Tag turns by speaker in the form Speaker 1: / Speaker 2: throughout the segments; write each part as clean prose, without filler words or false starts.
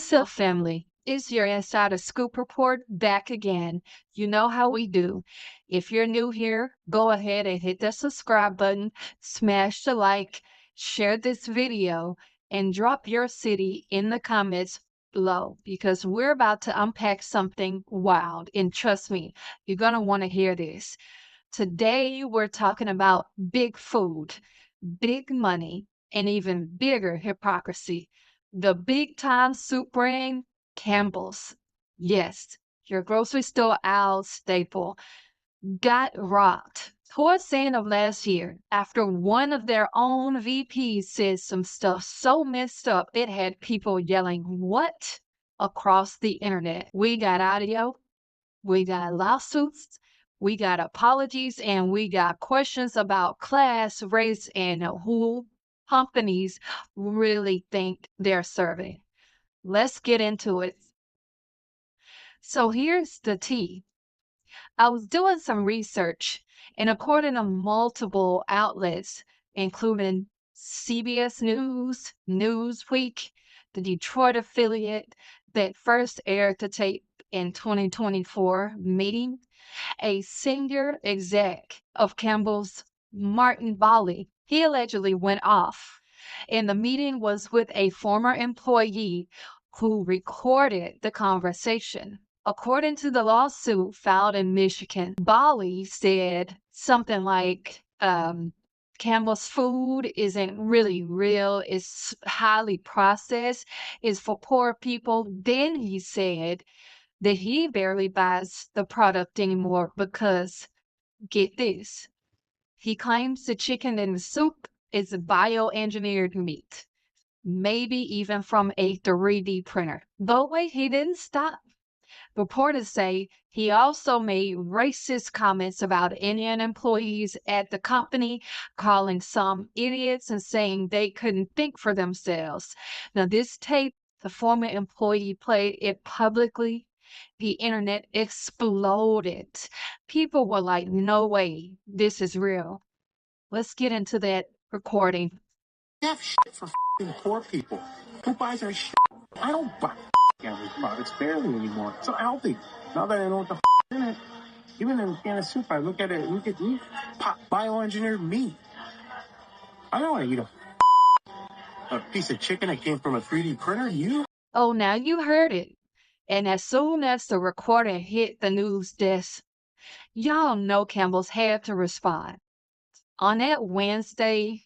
Speaker 1: What's up, family? It's your Insider Scoop Report back again. You know how we do. If you're new here, go ahead and hit the subscribe button, smash the like, share this video, and drop your city in the comments below because we're about to unpack something wild. And trust me, you're going to want to hear this. Today, we're talking about big food, big money, and even bigger hypocrisy. The big time soup brand, Campbell's. Yes, your grocery store aisle staple got rocked towards the end of last year after one of their own VPs said some stuff so messed up it had people yelling, "What?" across the internet. We got audio, we got lawsuits, we got apologies, and we got questions about class, race, and who companies really think they're serving. Let's get into it. So here's the tea. I was doing some research, and according to multiple outlets, including CBS News, Newsweek, the Detroit affiliate that first aired the tape in 2024 meeting, a senior exec of Campbell's, Martin Bally, he allegedly went off. And the meeting was with a former employee who recorded the conversation. According to the lawsuit filed in Michigan, Bally said something like, Campbell's food isn't really real, it's highly processed, it's for poor people. Then he said that he barely buys the product anymore because, get this, he claims the chicken in the soup is bioengineered meat, maybe even from a 3D printer. But wait, he didn't stop. Reporters say he also made racist comments about Indian employees at the company, calling some idiots and saying they couldn't think for themselves. Now, this tape, the former employee played it publicly. The internet exploded. People were like, no way, this is real. Let's get into that recording.
Speaker 2: Have shit for poor people. Who buys our shit? I don't buy Campbell's products barely anymore. It's so healthy. Now that I know what the in it, even in a can of soup, I look at it, look at meat, bioengineered meat. I don't want to eat a piece of chicken that came from a 3D printer. You?
Speaker 1: Oh, now you heard it. And as soon as the recording hit the news desk, y'all know Campbell's had to respond. On that Wednesday,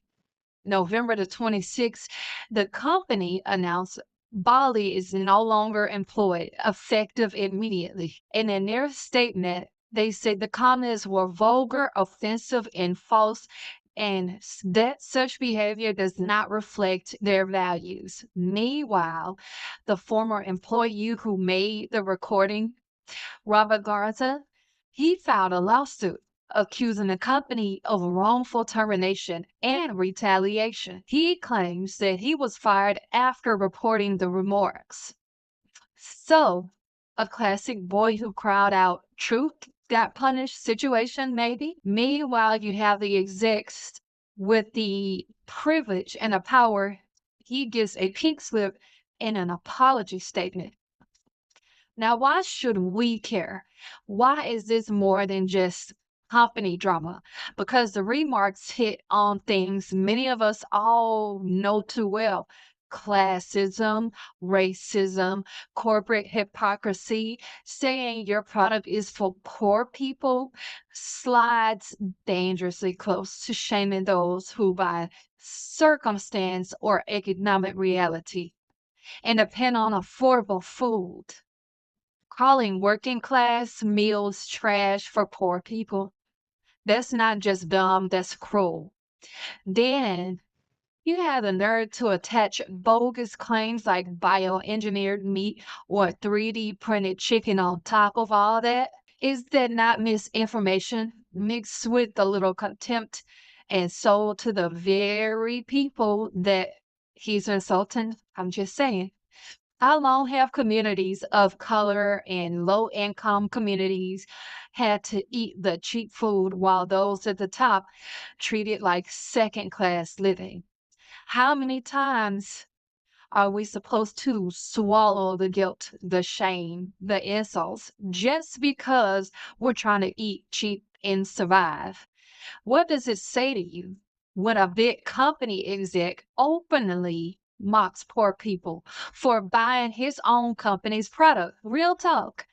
Speaker 1: November the 26th, the company announced Bali is no longer employed, effective immediately. And in their statement, they said the comments were vulgar, offensive, and false, and that such behavior does not reflect their values. Meanwhile, the former employee who made the recording, Robert Garza, he filed a lawsuit accusing the company of wrongful termination and retaliation. He claims that he was fired after reporting the remarks. So, a classic boy who cried out, "Truth got punished" situation, maybe? Meanwhile, you have the execs with the privilege and the power. He gives a pink slip and an apology statement. Now, why should we care? Why is this more than just company drama? Because the remarks hit on things many of us all know too well: classism, racism, corporate hypocrisy. Saying your product is for poor people slides dangerously close to shaming those who, by circumstance or economic reality, and depend on affordable food. Calling working class meals trash for poor people. That's not just dumb, that's cruel. Then you have the nerve to attach bogus claims like bioengineered meat or 3D printed chicken on top of all that. Is that not misinformation mixed with a little contempt and sold to the very people that he's insulting? I'm just saying. How long have communities of color and low-income communities had to eat the cheap food while those at the top treat it like second-class living? How many times Are we supposed to swallow the guilt, the shame, the insults just because we're trying to eat cheap and survive? What does it say to you when a big company exec openly mocks poor people for buying his own company's product? Real talk.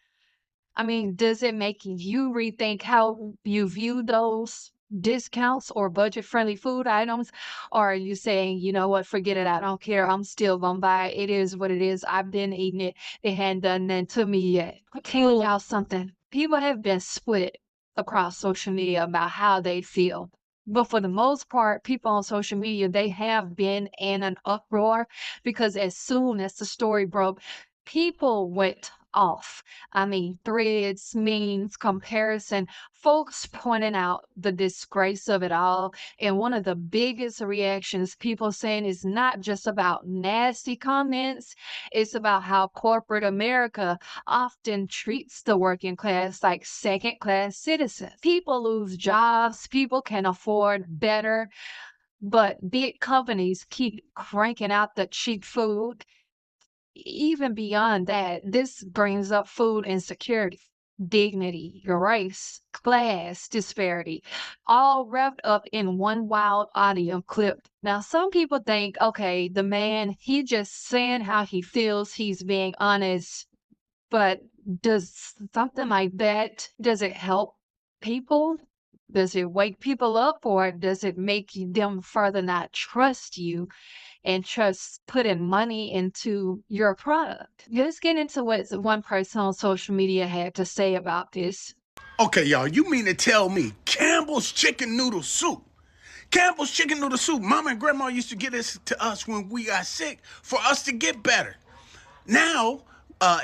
Speaker 1: I mean, does it make you rethink how you view those discounts or budget-friendly food items? Or are you saying, you know what, forget it, I don't care, I'm still gonna buy it. It is what it is. I've been eating it. It hadn't done nothing to me yet. I'll tell y'all something. People have been split across social media about how they feel. But for the most part, people on social media, they have been in an uproar because as soon as the story broke, people went off. I mean, threads, memes, comparison, folks pointing out the disgrace of it all. And one of the biggest reactions people saying is not just about nasty comments, it's about how corporate America often treats the working class like second class citizens. People lose jobs, people can afford better, but big companies keep cranking out the cheap food. Even beyond that, this brings up food insecurity, dignity, race, class disparity, all wrapped up in one wild audio clip. Now, some people think, okay, the man, he just saying how he feels, he's being honest, but does something like that, does it help people? Does it wake people up or does it make them further not trust you and just putting money into your product? Let's get into what one person on social media had to say about this.
Speaker 2: Okay, y'all, you mean to tell me Campbell's chicken noodle soup? Campbell's chicken noodle soup. Mama and grandma used to get this to us when we got sick for us to get better. Now,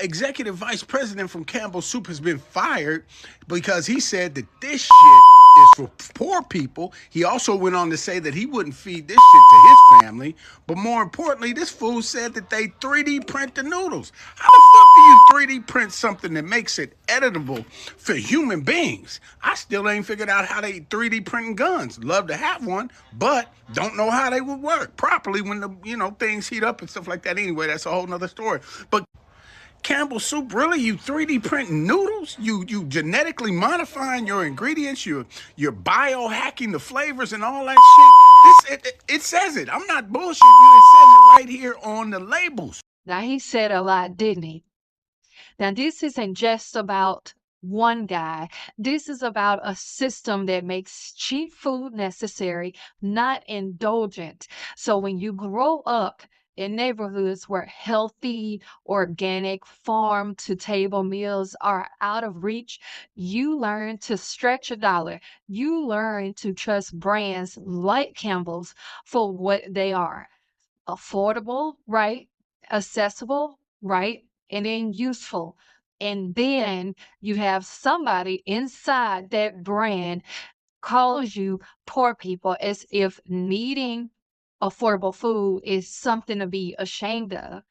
Speaker 2: executive vice president from Campbell Soup has been fired because he said that this shit is for poor people. He also went on to say that he wouldn't feed this shit to his family. But more importantly, this fool said that they 3D print the noodles. How the fuck do you 3D print something that makes it editable for human beings? I still ain't figured out how they 3D printing guns. Love to have one, but don't know how they would work properly when the things heat up and stuff like that. Anyway, that's a whole nother story. But Campbell Soup, really? You 3D printing noodles? You genetically modifying your ingredients? You're biohacking the flavors and all that shit? It says it. I'm not bullshitting you. It says it right here on the labels.
Speaker 1: Now, he said a lot, didn't he? Now, this isn't just about one guy. This is about a system that makes cheap food necessary, not indulgent. So when you grow up in neighborhoods where healthy, organic, farm to table meals are out of reach, you learn to stretch a dollar. You learn to trust brands like Campbell's for what they are: affordable, right? Accessible, right? And then useful. And then you have somebody inside that brand calls you poor people as if needing affordable food is something to be ashamed of.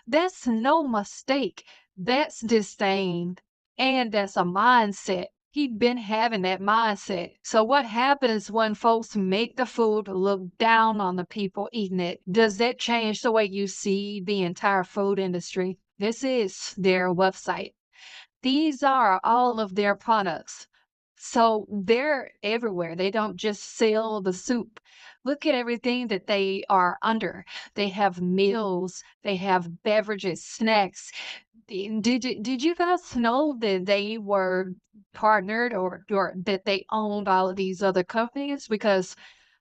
Speaker 1: That's no mistake. That's disdain. And that's a mindset. He'd been having that mindset. So what happens when folks make the food look down on the people eating it? Does that change the way you see the entire food industry? This is their website. These are all of their products. So they're everywhere. They don't just sell the soup. Look at everything that they are under. They have meals, they have beverages, snacks. Did you guys know that they were partnered or that they owned all of these other companies? Because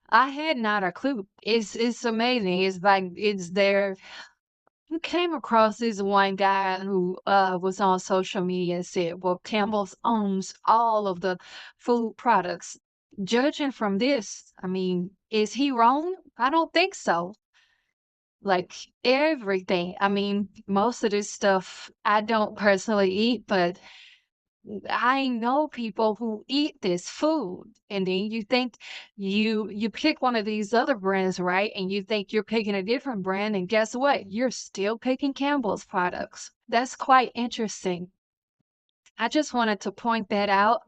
Speaker 1: I had not a clue. It's amazing. It's like it's their you came across this one guy who was on social media and said, well, Campbell's owns all of the food products. Judging from this, I mean, is he wrong? I don't think so. Like everything. I mean, most of this stuff I don't personally eat, but I know people who eat this food, and then you think you pick one of these other brands, right? And you think you're picking a different brand, and guess what? You're still picking Campbell's products. That's quite interesting. I just wanted to point that out.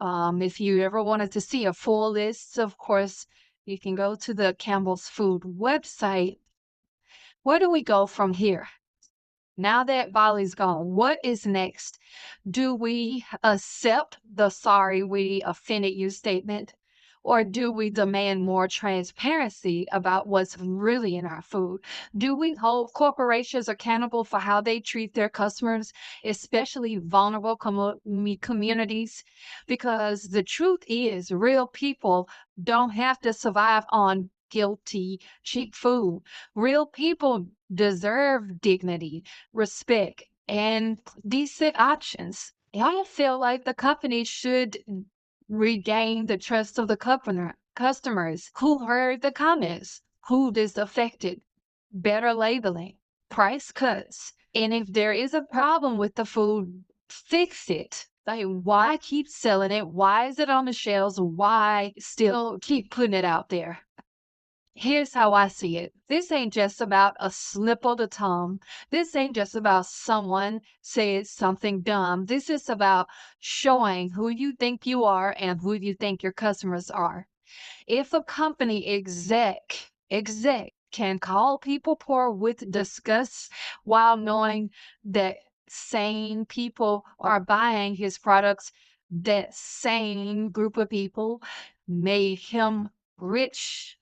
Speaker 1: If you ever wanted to see a full list, of course, you can go to the Campbell's Food website. Where do we go from here? Now that Bally's gone, what is next? Do we accept the sorry we offended you statement? Or do we demand more transparency about what's really in our food? Do we hold corporations accountable for how they treat their customers, especially vulnerable communities? Because the truth is, real people don't have to survive on guilty, cheap food. Real people deserve dignity, respect, and decent options. I feel like the company should regain the trust of the customers who heard the comments, who is affected, better labeling, price cuts. And if there is a problem with the food, fix it. Like, why keep selling it? Why is it on the shelves? Why still keep putting it out there? Here's how I see it. This ain't just about a slip of the tongue. This ain't just about someone said something dumb. This is about showing who you think you are and who you think your customers are. If a company exec can call people poor with disgust while knowing that sane people are buying his products, that same group of people made him rich,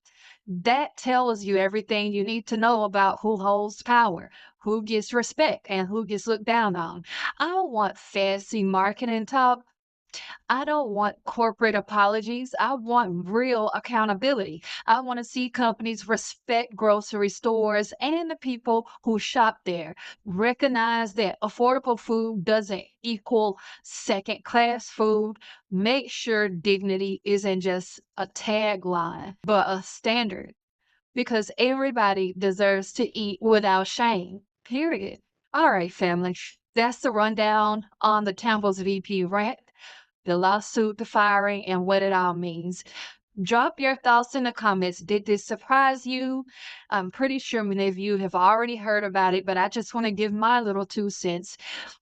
Speaker 1: that tells you everything you need to know about who holds power, who gets respect, and who gets looked down on. I don't want fancy marketing talk. I don't want corporate apologies. I want real accountability. I want to see companies respect grocery stores and the people who shop there. Recognize that affordable food doesn't equal second class food. Make sure dignity isn't just a tagline, but a standard, because everybody deserves to eat without shame. Period. All right, family. That's the rundown on the Campbell's VP rant, the lawsuit, the firing, and what it all means. Drop your thoughts in the comments. Did this surprise you? I'm pretty sure many of you have already heard about it, but I just want to give my little 2 cents.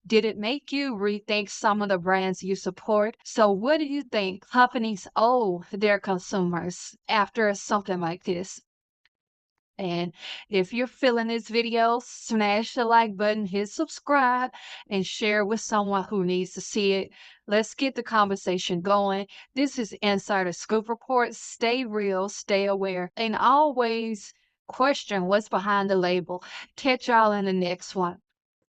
Speaker 1: Did it make you rethink some of the brands you support? So what do you think companies owe their consumers after something like this? And if you're feeling this video, smash the like button, hit subscribe, and share with someone who needs to see it. Let's get the conversation going. This is Insider Scoop Report. Stay real, stay aware, and always question what's behind the label. Catch y'all in the next one.